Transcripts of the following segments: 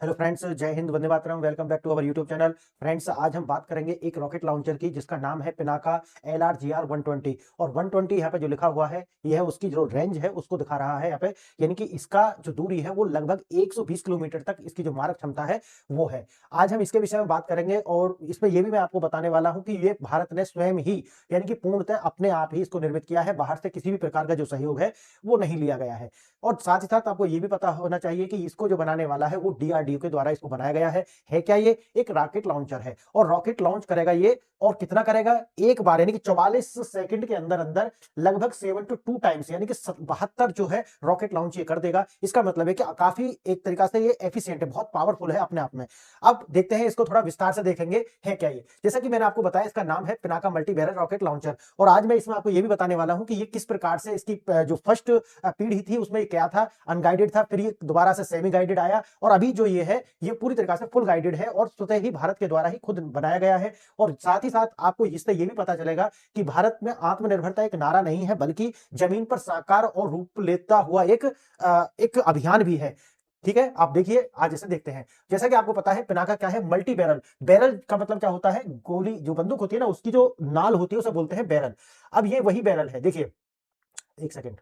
Hello friends, जय हिंद, वंदे मातरम। Welcome back to our YouTube channel. Friends, आज हम बात करेंगे एक रॉकेट लॉन्चर की जिसका नाम है पिनाका LRGR 120। और 120 यहाँ पे जो लिखा हुआ है ये है उसकी जो रेंज है उसको दिखा रहा है यहाँ पे, यानी कि इसका जो दूरी है वो लगभग 120 किलोमीटर तक इसकी जो मारक क्षमता है वो है। आज हम इसके विषय में बात करेंगे और इसमें ये भी मैं आपको बताने वाला हूँ कि ये भारत ने स्वयं ही यानी कि पूर्णतः अपने आप ही इसको निर्मित किया है, बाहर से किसी भी प्रकार का जो सहयोग है वो नहीं लिया गया है। और साथ ही साथ आपको ये भी पता होना चाहिए कि इसको जो बनाने वाला है वो DRDO के द्वारा इसको बनाया गया है। क्या ये एक रॉकेट लॉन्चर है और रॉकेट लॉन्च करेगा ये, और कितना करेगा, एक बार यानी कि 44 सेकंड के अंदर अंदर लगभग 72 टाइम्स यानी कि 72 जो है रॉकेट लॉन्च ये कर देगा। इसका मतलब है कि काफी एक तरीका से ये एफिशिएंट है, बहुत पावरफुल है अपने आप में। अब देखते हैं इसको थोड़ा विस्तार से देखेंगे है क्या ये। जैसा कि मैंने आपको बताया इसका नाम है Pinaka multi barrel rocket launcher, और आज मैं इसमें आपको ये भी बताने वाला हूं कि ये किस प्रकार से इसकी जो फर्स्ट पीढ़ी थी उसमें क्या था, अनगाइडेड था, फिर ये दोबारा से सेमी गाइडेड आया, और अभी जो ये है ये पूरी तरीके से फुल गाइडेड है और स्वतः ही भारत के द्वारा ही खुद बनाया गया है। और साथ ही साथ आपको इससे ये भी पता चलेगा कि भारत में आत्मनिर्भरता एक नारा नहीं है बल्कि जमीन पर साकार और रूप लेता हुआ एक अभियान भी है। ठीक है, आप देखिए, आज इसे देखते हैं। जैसा कि आपको पता है पिनाका क्या है, मल्टी बैरल। बैरल का मतलब क्या होता है, गोली जो बंदूक होती है ना उसकी जो नाल होती है उसे बोलते हैं बैरल। अब ये वही बैरल है, देखिए, एक सेकेंड,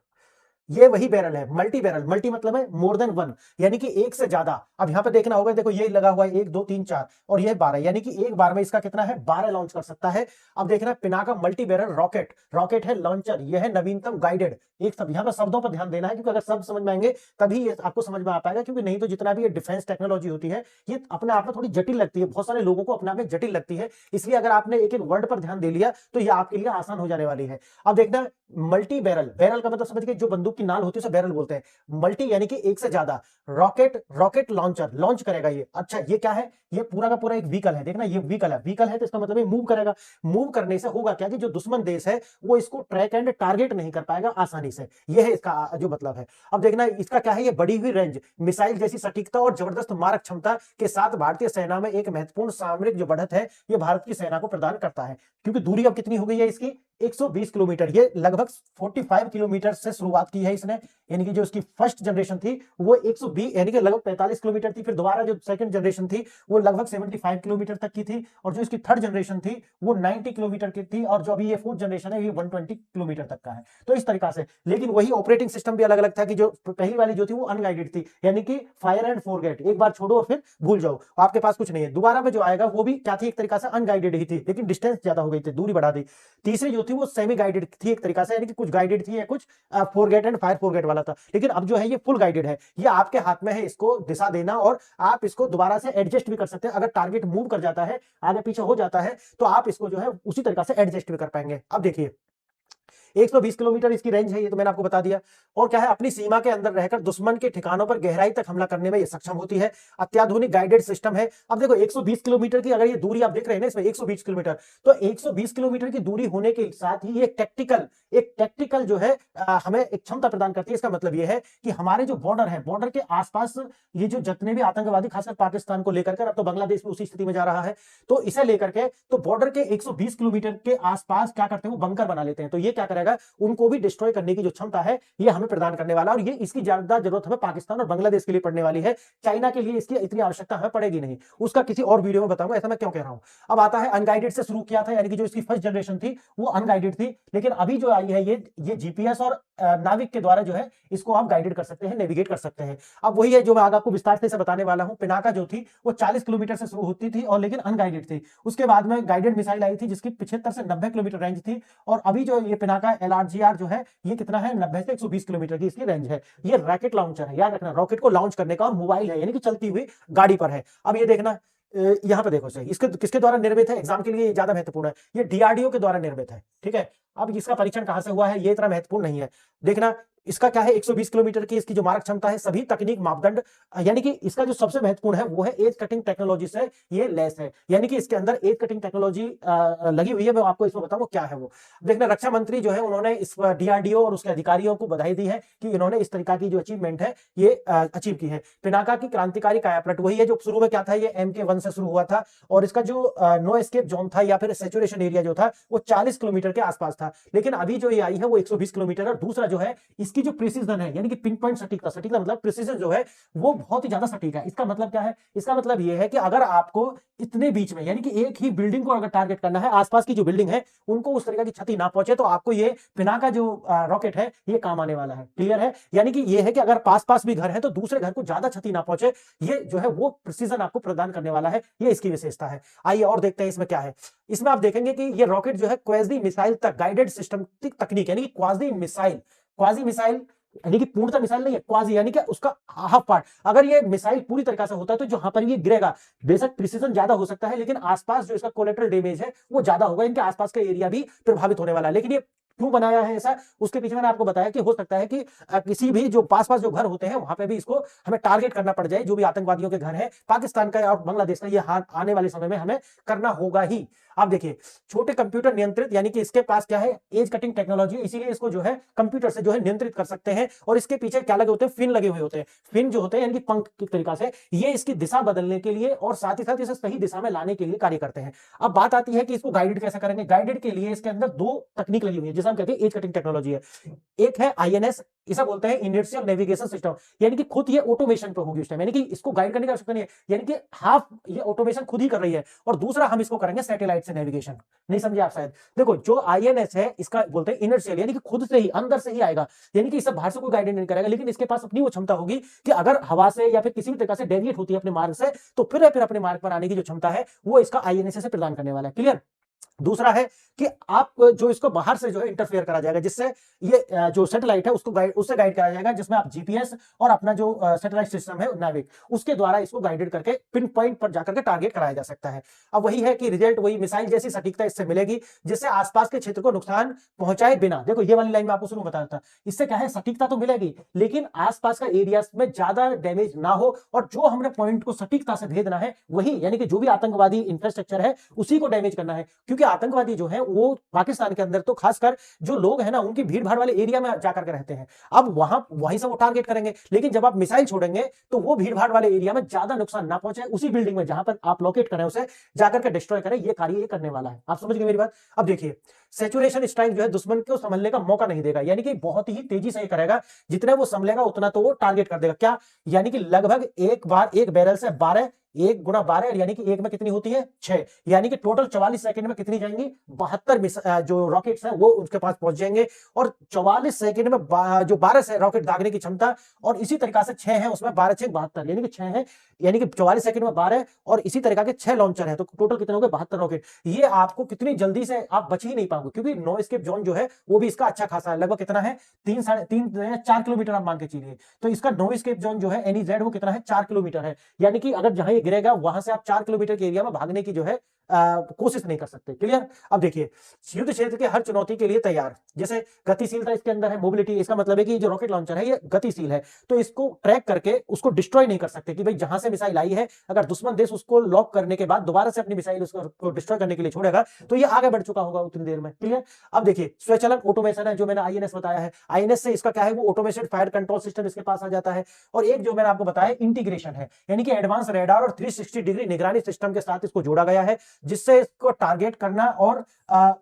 ये वही बैरल है, मल्टी बैरल। मल्टी मतलब है मोर देन वन, यानी कि एक से ज्यादा। अब यहां पे देखना होगा, देखो ये लगा हुआ है 1 2 3 4 और ये 12, यानी कि एक बार में इसका कितना है, 12 लॉन्च कर सकता है। अब देखना, Pinaka multi barrel rocket, rocket है लॉन्चर, यह है नवीनतम गाइडेड। एक सब यहां पर शब्दों पर ध्यान देना है, क्योंकि अगर शब्द समझ में आएंगे तभी ये आपको समझ में आ पाएगा, क्योंकि नहीं तो जितना भी ये डिफेंस टेक्नोलॉजी होती है ये अपने आप में थोड़ी जटिल लगती है, बहुत सारे लोगों को अपने आप में जटिल लगती है। इसलिए अगर आपने एक एक वर्ड पर ध्यान दे लिया तो ये आपके लिए आसान हो जाने वाली है। अब देखना, मल्टी बैरल, बैरल का मतलब समझ गए, जो बंदूक की नाल होती है उसे बैरल बोलते हैं। मल्टी यानी कि एक से ज्यादा, रॉकेट, रॉकेट लॉन्चर, लॉन्च करेगा ये। अच्छा, ये क्या है, ये पूरा का पूरा एक व्हीकल है। देखना, ये व्हीकल है, व्हीकल है तो इसका मतलब ये मूव करेगा। मूव करने से होगा क्या कि जो दुश्मन देश है वो इसको ट्रैक एंड टारगेट नहीं कर पाएगा आसानी से, यह है इसका जो मतलब है। अब देखना, इसका क्या है, ये बढ़ी हुई रेंज, मिसाइल जैसी सटीकता और जबरदस्त मारक क्षमता के साथ भारतीय सेना में एक महत्वपूर्ण सामरिक जो बढ़त है ये भारत की सेना को प्रदान करता है। क्योंकि दूरी अब कितनी हो गई है इसकी, 120 किलोमीटर। ये लगभग 45 किलोमीटर से शुरुआत की है इसने, यानी कि जो इसकी फर्स्ट जनरेशन थी वो 120 यानी कि लगभग 45 किलोमीटर थी। फिर दोबारा जो सेकंड जनरेशन थी वो लगभग 75 किलोमीटर तक की थी, और जो इसकी थर्ड जनरेशन थी वो 90 किलोमीटर की थी, और जो अभी ये फोर्थ जनरेशन है ये 120 किलोमीटर तक का है। तो इस तरीका से, लेकिन वही ऑपरेटिंग सिस्टम भी अलग अलग था कि जो पहली वाली जो थी वो अनगाइडेड थी, यानी कि फायर एंड फॉरगेट, एक बार छोड़ो और फिर भूल जाओ, आपके पास कुछ नहीं है। दोबारा में जो आएगा वो भी क्या थी, एक तरीका से अनगाइडेड ही थी, लेकिन डिस्टेंस ज्यादा हो गई थी, दूरी बढ़ा दी। तीसरी जो थी वो सेमी गाइडेड थी एक तरीका से, यानी कि कुछ गाइडेड थी या कुछ फोरगेट एंड फायर फोरगेट वाला था। लेकिन अब जो है ये फुल गाइडेड है, ये आपके हाथ में है इसको दिशा देना, और आप इसको दोबारा से एडजस्ट भी कर सकते हैं। अगर टारगेट मूव कर जाता है, आगे पीछे हो जाता है, तो आप इसको जो है उसी तरीका से एडजस्ट भी कर पाएंगे। अब देखिए, 120 किलोमीटर इसकी रेंज है, ये तो मैंने आपको बता दिया। और क्या है, अपनी सीमा के अंदर रहकर दुश्मन के ठिकानों पर गहराई तक हमला करने में ये सक्षम होती है। अत्याधुनिक गाइडेड सिस्टम है। अब देखो, 120 किलोमीटर की अगर ये दूरी आप देख रहे हैं ना इसमें 120 किलोमीटर, तो 120 किलोमीटर की दूरी होने के साथ ही ये एक टेक्टिकल जो है हमें एक क्षमता प्रदान करती है। इसका मतलब ये है कि हमारे जो बॉर्डर है, बॉर्डर के आसपास ये जो जितने भी आतंकवादी, खासकर पाकिस्तान को लेकर, अब तो बांग्लादेश भी उसी स्थिति में जा रहा है, तो इसे लेकर के तो बॉर्डर के 120 किलोमीटर के आसपास क्या करते हैं, वो बंकर बना लेते हैं। तो ये क्या करेगा, उनको भी डिस्ट्रॉय करने की जो क्षमता है ये हमें प्रदान करने वाला, और ये इसकी ज्यादा जरूरत हमें पाकिस्तान और बांग्लादेश के लिए पड़ने वाली है। चाइना के लिए इसकी इतनी आवश्यकता हमें पड़ेगी नहीं, उसका किसी और वीडियो में बताऊंगा, ऐसा मैं क्यों कह रहा हूं। अब आता है, अनगाइडेड से शुरू किया था, यानी कि जो इसकी फर्स्ट जनरेशन थी वो अनगाइडेड थी, लेकिन अभी जो आई है ये जीपीएस और नाविक के द्वारा जो है इसको आप गाइडेड कर सकते हैं, नेविगेट कर सकते हैं। अब वही है जो मैं आगे आपको विस्तार से बताने वाला हूं। पिनाका जो थी वो 40 किलोमीटर से शुरू होती थी और लेकिन अनगाइडेड थी। उसके बाद में गाइडेड मिसाइल आई थी जिसकी 75 से 90 किलोमीटर रेंज थी, और अभी जो ये पिनाका LRGR जो है ये कितना है, 90 से 120 किलोमीटर की इसकी रेंज है। ये रॉकेट लॉन्चर है, याद रखना, रॉकेट को लॉन्च करने का, और मोबाइल है यानी कि चलती हुई गाड़ी पर है। अब ये देखना, यहां पे देखो सही, इसके किसके द्वारा निर्मित है, एग्जाम के लिए ज्यादा महत्वपूर्ण है, ये DRDO के द्वारा निर्मित है। ठीक है, अब इसका परीक्षण कहां से हुआ है ये इतना महत्वपूर्ण नहीं है। देखना, इसका क्या है, 120 किलोमीटर की इसकी जो मारक क्षमता है, सभी तकनीक मापदंड, यानी कि इसका जो सबसे महत्वपूर्ण है वो है एज कटिंग टेक्नोलॉजी से ये लेस है, यानी कि इसके अंदर एज कटिंग टेक्नोलॉजी लगी हुई है। मैं आपको इसमें बताऊं क्या है वो। देखना, रक्षा मंत्री जो है उन्होंने इस DRDO और उसके अधिकारियों को बधाई दी है कि इन्होंने इस तरीका की जो अचीवमेंट है ये अचीव की है। पिनाका की क्रांतिकारी कायापलट वही है जो शुरू में क्या था, ये MK1 से शुरू हुआ था, और इसका जो नो एस्केप जोन था या फिर सैचुरेशन एरिया जो था वो 40 किलोमीटर के आसपास था, लेकिन अभी जो ये आई है वो 120 किलोमीटर। और दूसरा जो है, इसके इसकी जो प्रिसीजन है यानी कि पिन पॉइंट सटीकता, सटीकता मतलब प्रिसीजन जो है वो बहुत ही ज्यादा सटीक है। इसका मतलब क्या है? इसका मतलब ये है कि अगर आपको इतने बीच में यानी कि एक ही बिल्डिंग को अगर टारगेट करना है, आसपास की जो बिल्डिंग है उनको उस तरीके की क्षति ना पहुंचे, तो आपको ये पिनाका जो रॉकेट है ये काम आने वाला है। क्लियर है? यानी कि ये है कि अगर पास पास भी घर है तो दूसरे घर को ज्यादा क्षति ना पहुंचे, ये जो है वो प्रिसीजन आपको प्रदान करने वाला है। ये इसकी विशेषता है। आइए और देखते हैं इसमें क्या है। इसमें आप देखेंगे कि ये रॉकेट जो है क्वाजी मिसाइल तक गाइडेड सिस्टम तकनीक यानी कि क्वाजी मिसाइल, क्वाजी मिसाइल यानी कि पूर्णतः मिसाइल नहीं है, क्वाजी यानी कि उसका हाफ पार्ट। अगर ये मिसाइल पूरी तरीके से होता है तो जहां पर ये गिरेगा बेशक प्रिसीजन ज्यादा हो सकता है, लेकिन आसपास जो इसका कोलेटरल डैमेज है वो ज्यादा होगा, इनके आसपास का एरिया भी प्रभावित होने वाला है। लेकिन ये क्यों बनाया है ऐसा, उसके पीछे मैंने आपको बताया कि हो सकता है कि किसी भी जो पास पास जो घर होते हैं वहां पे भी इसको हमें टारगेट करना पड़ जाए, जो भी आतंकवादियों के घर है पाकिस्तान का और बांग्लादेश का, ये आने वाले समय में हमें करना होगा ही। आप देखिए छोटे कंप्यूटर नियंत्रित यानी कि इसके पास क्या है, एज कटिंग टेक्नोलॉजी, इसीलिए इसको जो है कंप्यूटर से जो है नियंत्रित कर सकते हैं। और इसके पीछे क्या लगे होते हैं, फिन लगे हुए होते हैं। फिन जो होते हैं यानी कि पंख की तरीका से ये इसकी दिशा बदलने के लिए और साथ ही साथ इसे सही दिशा में लाने के लिए कार्य करते हैं। अब बात आती है कि इसको गाइडेड कैसे करेंगे। गाइडेड के लिए इसके अंदर दो तकनीक लगी हुई है जिसे हम कहते हैं एज कटिंग टेक्नोलॉजी है। एक है आईएनएस, इसे बोलते हैं इनर्शियल नेविगेशन सिस्टम, यानी कि खुद ये ऑटोमेशन पे होगी उस टाइम, यानी कि इसको गाइड करने की आवश्यकता नहीं है, यानी कि हाफ ये ऑटोमेशन खुद ही कर रही है। और दूसरा हम इसको करेंगे सैटेलाइट से नेविगेशन। नहीं समझे आप शायद? देखो जो आईएनएस है इसका बोलते हैं इनर्शियल, यानी कि खुद से ही अंदर से ही आएगा, यानी कि इसे बाहर से कोई गाइडेंस नहीं करेगा, लेकिन इसके पास अपनी वो क्षमता होगी कि अगर हवा से या फिर किसी भी तरह से डेविएट होती है अपने मार्ग से, तो फिर अपने मार्ग पर आने की जो क्षमता है वो इसका आईएनएस से प्रदान करने वाला है। क्लियर? दूसरा है कि आप जो इसको बाहर से जो है इंटरफेयर करा जाएगा, जिससे ये जो सैटेलाइट है उसको उससे गाइड करा जाएगा, जिसमें आप जीपीएस और अपना जो सैटेलाइट सिस्टम है नाविक, उसके द्वारा इसको गाइडेड करके पिन पॉइंट पर जाकर के टारगेट कराया जा सकता है। अब वही है कि रिजल्ट वही मिसाइल जैसी सटीकता इससे मिलेगी, जिससे आसपास के क्षेत्र को नुकसान पहुंचाए बिना। देखो ये वाली लाइन में आपको शुरू में बताया था, इससे क्या है सटीकता तो मिलेगी लेकिन आसपास का एरिया में ज्यादा डैमेज ना हो, और जो हमने पॉइंट को सटीकता से भेजना है वही, यानी कि जो भी आतंकवादी इंफ्रास्ट्रक्चर है उसी को डैमेज करना है। क्योंकि आतंकवादी जो है वो पाकिस्तान के अंदर तो खासकर जो लोग हैं ना उनकी भीड़ भाड़ वाले एरिया में जाकर के रहते हैं, अब वहीं से वो टारगेट करेंगे। लेकिन जब आप मिसाइल छोड़ेंगे तो वो भीड़ भाड़ वाले एरिया में ज्यादा नुकसान ना पहुंचे, उसी बिल्डिंग में जहां पर आप लोकेट करें उसे जाकर के डिस्ट्रॉय करें, ये कार्य ये करने वाला है। आप समझ गए मेरी बात? अब देखिए सैचुरेशन स्ट्राइक जो है दुश्मन को संभलने का मौका नहीं देगा, यानी कि बहुत ही तेजी से करेगा, जितने वो संभलेगा उतना तो वो टारगेट कर देगा। क्या? यानी कि लगभग एक बार एक बैरल से 12, 1 गुणा 12 यानी कि एक में कितनी होती है 6, यानी कि टोटल 44 सेकंड में कितनी जाएंगी 72 जो रॉकेट्स हैं वो उसके पास पहुंच जाएंगे। और 44 सेकंड में जो 12 से रॉकेट दागने की क्षमता, और इसी तरीका से 6 है उसमें 12 6 72, यानी कि 6 है, यानी कि 44 सेकंड में 12 और इसी तरीका के 6 लॉन्चर है, तो टोटल कितने हो गए 72 रॉकेट। ये आपको कितनी जल्दी से आप बच ही नहीं पाओगे, क्योंकि नो एस्केप जोन जो है वो भी इसका अच्छा खासा है, लगभग कितना है 3 साढ़े 3 4 किलोमीटर आप मान के चलिए। तो इसका नो एस्केप जोन जो है एनईजेड वो कितना है 4 किलोमीटर है, यानी कि अगर जहां ये गिरेगा वहां से आप 4 किलोमीटर के एरिया में भागने की जो है कोशिश नहीं कर सकते। क्लियर? अब देखिए युद्ध क्षेत्र के हर चुनौती के लिए तैयार, जैसे गतिशीलता इसके अंदर है, मोबिलिटी, इसका मतलब है कि जो रॉकेट लॉन्चर है ये गतिशील है, तो इसको ट्रैक करके उसको डिस्ट्रॉय नहीं कर सकते कि भाई जहां से मिसाइल आई है अगर दुश्मन देश उसको लॉक करने के बाद दोबारा से अपनी मिसाइल उसको डिस्ट्रॉय करने के लिए छोड़ेगा तो ये आगे बढ़ चुका होगा उतनी देर में। क्लियर? अब देखिए स्वचालन ऑटोमेशन है, जो मैंने आईएनएस बताया है, आईएनएस से इसका क्या है वो ऑटोमेटेड फायर कंट्रोल सिस्टम इसके पास आ जाता है। और एक जो मैंने आपको बताया इंटीग्रेशन है, यानी कि एडवांस रेडार और 360 डिग्री निगरानी सिस्टम के साथ इसको जोड़ा गया है, जिससे इसको टारगेट करना और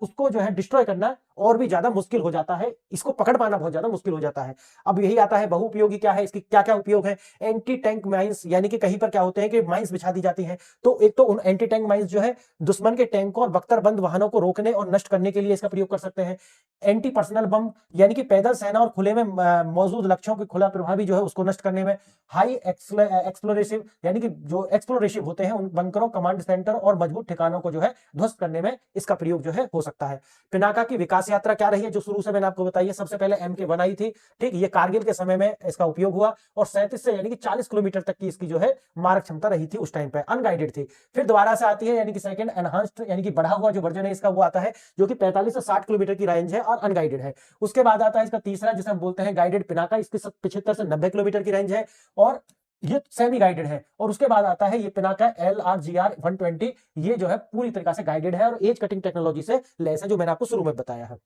उसको जो है डिस्ट्रॉय करना और भी ज्यादा मुश्किल हो जाता है, इसको पकड़ पाना बहुत ज्यादा मुश्किल हो जाता है। अब यही आता है बहुउपयोगी क्या है, इसकी क्या क्या उपयोग है। एंटी टैंक माइंस, यानी कि कहीं पर क्या होते हैं कि माइंस बिछा दी जाती हैं, तो एक तो उन एंटी टैंक माइंस जो है दुश्मन के टैंकों और बख्तरबंद वाहनों को रोकने और नष्ट करने के लिए इसका प्रयोग कर सकते हैं। एंटी पर्सनल बम, यानी कि पैदल सेना और खुले में मौजूद लक्ष्यों के खुला प्रभावी जो है उसको नष्ट करने में। हाई एक्सप्लोरेसिव, यानी कि जो एक्सप्लोरेसिव होते हैं उन बंकरों, कमांड सेंटर और मजबूत ठिकानों को जो है ध्वस्त करने में इसका प्रयोग जो है हो सकता है। पिनाका की विकास यात्रा क्या रही है, जो शुरू से मैंने आपको बताई है। सबसे पहले MK1 आई थी, ठीक, ये कारगिल के समय में इसका उपयोग हुआ, और 37 से यानी कि 40 किलोमीटर तक की इसकी जो है मारक क्षमता रही थी उस टाइम पे, अनगाइडेड थी। फिर दोबारा से आती है यानी कि सेकंड एनहांस्ड, यानी कि बढ़ा हुआ जो वर्जन है इसका वो आता है, जो कि 45 से 60 किलोमीटर की रेंज है और अनगाइडेड है। उसके बाद आता है इसका तीसरा जिसे हम बोलते हैं गाइडेड पिनाका, इसकी 75 से 90 किलोमीटर की रेंज है और ये सेमी गाइडेड है। और उसके बाद आता है ये पिनाका LRGR 120, ये जो है पूरी तरीके से गाइडेड है और एज कटिंग टेक्नोलॉजी से लैस है, जो मैंने आपको शुरू में बताया है।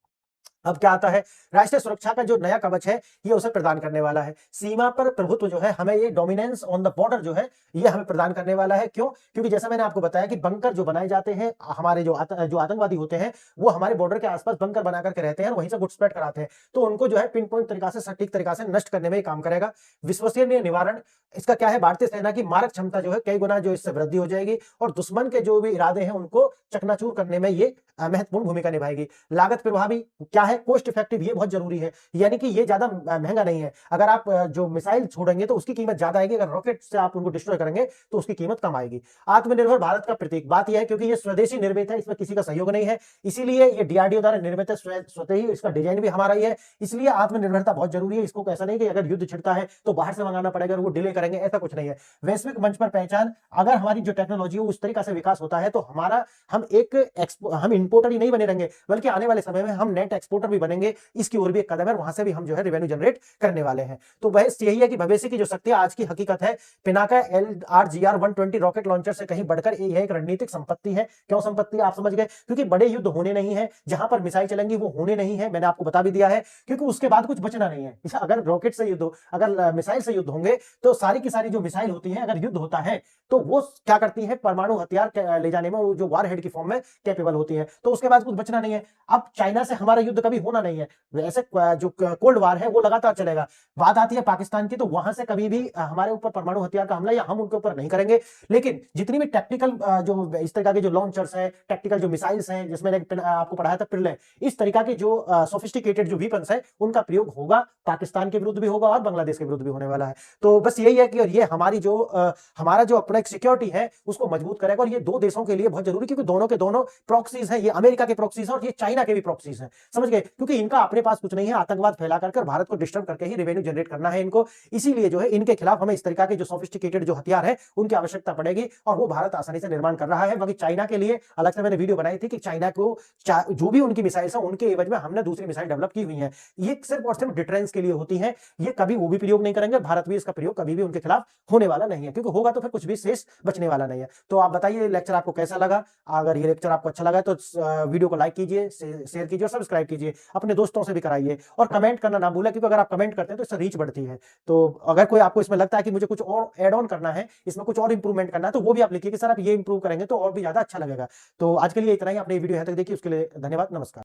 अब क्या आता है, राष्ट्रीय सुरक्षा का जो नया कवच है ये उसे प्रदान करने वाला है। सीमा पर प्रभुत्व जो है, हमें ये डोमिनेंस ऑन द बॉर्डर जो है ये हमें प्रदान करने वाला है। क्यों? क्योंकि जैसा मैंने आपको बताया कि बंकर जो बनाए जाते हैं, हमारे जो आतंकवादी होते हैं वो हमारे बॉर्डर के आसपास बंकर बना करके रहते हैं और वहीं से घुसपैठ कराते हैं, तो उनको जो है पिन पॉइंट तरीका से, सटीक तरीका से नष्ट करने में ये काम करेगा। विश्वसनीय निवारण, इसका क्या है, भारतीय सेना की मारक क्षमता जो है कई गुना जो इससे वृद्धि हो जाएगी और दुश्मन के जो भी इरादे हैं उनको चकनाचूर करने में ये महत्वपूर्ण भूमिका निभाएगी। लागत प्रभावी क्या है, कॉस्ट इफेक्टिव, ये बहुत जरूरी है, यानी कि ये ज्यादा महंगा नहीं है। अगर आप जो मिसाइल छोड़ेंगे तो उसकी कीमत ज्यादा आएगी, अगर रॉकेट से आप उनको डिस्ट्रॉय करेंगे तो उसकी कीमत कम आएगी। आत्मनिर्भर भारत का प्रतीक, बात यह है क्योंकि ये स्वदेशी निर्मित है, इसमें किसी का सहयोग नहीं है, इसीलिए ये डीआरडीओ द्वारा निर्मित है, स्वतः ही इसका डिजाइन भी हमारा ही है, इसलिए आत्मनिर्भरता बहुत जरूरी है। इसको ऐसा नहीं कि अगर युद्ध छिड़ता है तो बाहर से मंगाना पड़ेगा और वो डिले करेंगे, ऐसा कुछ नहीं है। वैश्विक मंच पर पहचान, अगर हमारी जो टेक्नोलॉजी है उस तरीका से विकास होता है तो हम इंपोर्टर ही नहीं बने रहेंगे, बल्कि आने वाले समय में हम नेट एक्सपोर्टर भी बनेंगे। इसकी ओर भी एक कदम है, वहां से भी हम जो है रेवेन्यू जनरेट करने वाले हैं। तो बस यही है कि भविष्य की जो शक्ति आज की हकीकत है, पिनाका LRGR 120 रॉकेट लॉन्चर से कहीं बढ़कर यह एक रणनीतिक संपत्ति है। क्यों संपत्ति, आप समझ गए, क्योंकि बड़े युद्ध होने नहीं है, जहां पर मिसाइल चलेंगी वो होने नहीं है, मैंने आपको बता भी दिया है, क्योंकि उसके बाद कुछ बचना नहीं है। अगर रॉकेट से युद्ध, अगर मिसाइल से युद्ध होंगे तो सारी की सारी जो मिसाइल होती है, अगर युद्ध होता है तो वो क्या करती है, परमाणु हथियार ले जाने में जो वार हेड की फॉर्म में कैपेबल होती है, तो उसके बाद कुछ बचना नहीं है। अब चाइना से हमारा युद्ध कभी होना नहीं है, वैसे जो कोल्ड वार है वो लगातार चलेगा। बात आती है पाकिस्तान की, तो वहां से कभी भी हमारे ऊपर परमाणु हथियार का हमला या हम उनके ऊपर नहीं करेंगे, लेकिन जितनी भी टेक्निकल जो इस तरह के जो लॉन्चर्स हैं, टेक्निकल जो मिसाइल्स हैं, जिसमें आपको पढ़ाया था पिरले, इस तरीका के जो सोफिस्टिकेटेड जो वीपन्स है उनका प्रयोग होगा, पाकिस्तान के विरुद्ध भी होगा और बांग्लादेश के विरुद्ध भी होने वाला है। तो बस यही है कि ये हमारी जो हमारा जो अपना एक सिक्योरिटी है उसको मजबूत करेगा, और ये दो देशों के लिए बहुत जरूरी, क्योंकि दोनों के दोनों प्रॉक्सीज हैं, ये अमेरिका के प्रॉक्सीज हैं और ये चाइना के भी प्रॉक्सीज हैं, समझ गए, क्योंकि इनका अपने पास कुछ नहीं है, आतंकवाद फैला करके भारत को डिस्टर्ब करके ही रेवेन्यू जनरेट करना है इनको। इसीलिए जो है इनके खिलाफ हमें इस तरह के जो सोफिस्टिकेटेड जो हथियार है उनकी आवश्यकता पड़ेगी, और वो भारत आसानी से निर्माण कर रहा है। बाकी चाइना के लिए अलग से मैंने वीडियो बनाई थी कि चाइना को जो भी उनकी मिसाइल्स है उनके एवज में हमने दूसरी मिसाइल डेवलप की हुई है, ये सिर्फ और सिर्फ डिटरेंस के लिए होती है, ये कभी वो भी प्रयोग नहीं करेंगे, भारत भी इसका प्रयोग कभी भी उनके खिलाफ होने वाला नहीं है, क्योंकि होगा तो फिर कुछ भी शेष बचने वाला नहीं है। तो आप बताइए लेक्चर आपको कैसा लगा, अगर ये लेक्चर आपको अच्छा लगा तो वीडियो को लाइक कीजिए, शेयर कीजिए और सब्सक्राइब कीजिए, अपने दोस्तों से भी कराइए, और कमेंट करना ना भूलें, क्योंकि अगर आप कमेंट करते हैं तो इससे रीच बढ़ती है। तो अगर कोई आपको इसमें लगता है कि मुझे कुछ और ऐड ऑन करना है, इसमें कुछ और इंप्रूवमेंट करना है, तो वो भी आप लिखिए कि सर आप ये इंप्रूव करेंगे तो और भी ज्यादा अच्छा लगेगा। तो आज के लिए इतना ही, आपने वीडियो यहां तक देखी उसके लिए धन्यवाद, नमस्कार।